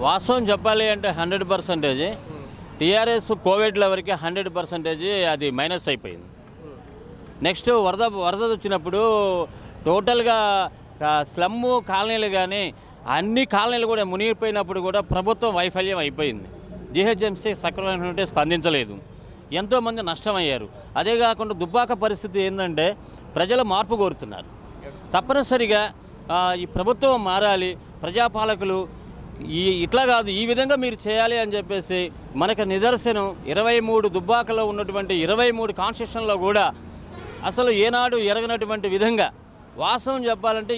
వాస్తవం చెప్పాలి అంటే 100% టీఆర్ఎస్ కోవిడ్ల వరకు 100% అది మైనస్ అయిపోయింది. నెక్స్ట్ వరద వచ్చినప్పుడు టోటల్గా స్లమ్ కాలనీలు కానీ అన్ని కాలనీలు కూడా మునిగిపోయినప్పుడు కూడా ప్రభుత్వం వైఫల్యం అయిపోయింది. జిహెచ్ఎంసీ సక్రమంగా స్పందించలేదు, ఎంతోమంది నష్టమయ్యారు. అదే కాకుండా దుబ్బాక పరిస్థితి ఏంటంటే ప్రజలు మార్పు కోరుతున్నారు. తప్పనిసరిగా ఈ ప్రభుత్వం మారాలి, ప్రజాపాలకులు ఇట్లా కాదు ఈ విధంగా మీరు చేయాలి అని చెప్పేసి మనకు నిదర్శనం 23 దుబ్బాకలో ఉన్నటువంటి 23 కాన్స్టిట్యూషన్లో కూడా అసలు ఏనాడు ఎరగనటువంటి విధంగా వాస్తవం చెప్పాలంటే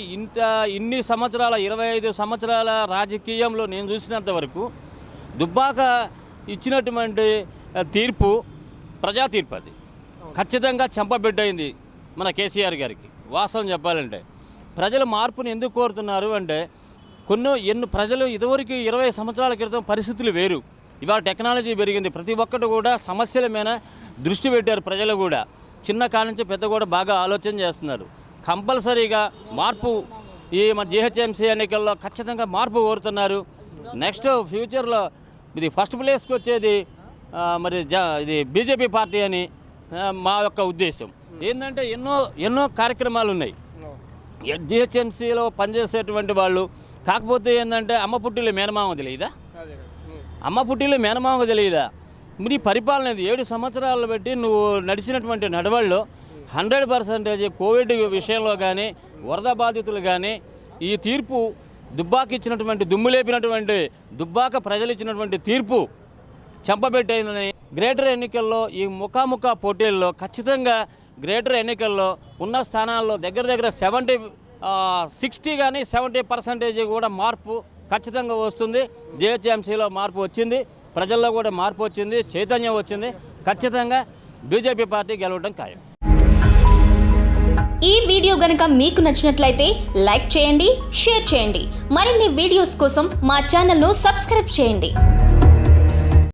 ఇన్ని సంవత్సరాల 25 సంవత్సరాల రాజకీయంలో నేను చూసినంత వరకు దుబ్బాక ఇచ్చినటువంటి తీర్పు ప్రజా తీర్పు అది ఖచ్చితంగా చెంపబెట్టయింది మన కేసీఆర్ గారికి. వాస్తవం చెప్పాలంటే ప్రజలు మార్పుని ఎందుకు కోరుతున్నారు అంటే ఎన్ని ప్రజలు ఇదివరకు 20 సంవత్సరాల క్రితం పరిస్థితులు వేరు, ఇవాళ టెక్నాలజీ పెరిగింది, ప్రతి ఒక్కటి కూడా సమస్యల మీద దృష్టి పెట్టారు. ప్రజలు కూడా చిన్న కాడ నుంచి పెద్ద కూడా బాగా ఆలోచన చేస్తున్నారు. కంపల్సరీగా మార్పు ఈ మన జిహెచ్ఎంసీ ఎన్నికల్లో ఖచ్చితంగా మార్పు కోరుతున్నారు. నెక్స్ట్ ఫ్యూచర్లో ఇది ఫస్ట్ ప్లేస్కి వచ్చేది మరి ఇది బీజేపీ పార్టీ అని మా యొక్క ఉద్దేశం. ఏంటంటే ఎన్నో కార్యక్రమాలు ఉన్నాయి జిహెచ్ఎంసీలో పనిచేసేటువంటి వాళ్ళు. కాకపోతే ఏంటంటే అమ్మ పుట్టిలో మేనమామ తెలియదా, అమ్మ పుట్టిలో మేనమామ తెలియదా? మీ పరిపాలన 7 సంవత్సరాలు బట్టి నువ్వు నడిచినటువంటి నడవల్లో 100% కోవిడ్ విషయంలో కానీ వరద బాధితులు కానీ ఈ తీర్పు దుబ్బాక ఇచ్చినటువంటి దుమ్ము లేపినటువంటి దుబ్బాక ప్రజలు ఇచ్చినటువంటి తీర్పు చెంపబెట్టేందని గ్రేటర్ ఎన్నికల్లో ఈ ముఖాముఖ పోటీల్లో ఖచ్చితంగా గ్రేటర్ ఎన్నికల్లో ఉన్న స్థానాల్లో దగ్గర 60 కానీ 70% కూడా మార్పు ఖచ్చితంగా వస్తుంది. జిహెచ్ఎంసీలో మార్పు వచ్చింది, ప్రజల్లో కూడా మార్పు వచ్చింది, చైతన్యం వచ్చింది. ఖచ్చితంగా బీజేపీ పార్టీ గెలవడం ఖాయం. ఈ వీడియో గనుక మీకు నచ్చినట్లయితే లైక్ చేయండి, షేర్ చేయండి. మరిన్ని వీడియోస్ కోసం మా ఛానల్ను సబ్స్క్రైబ్ చేయండి.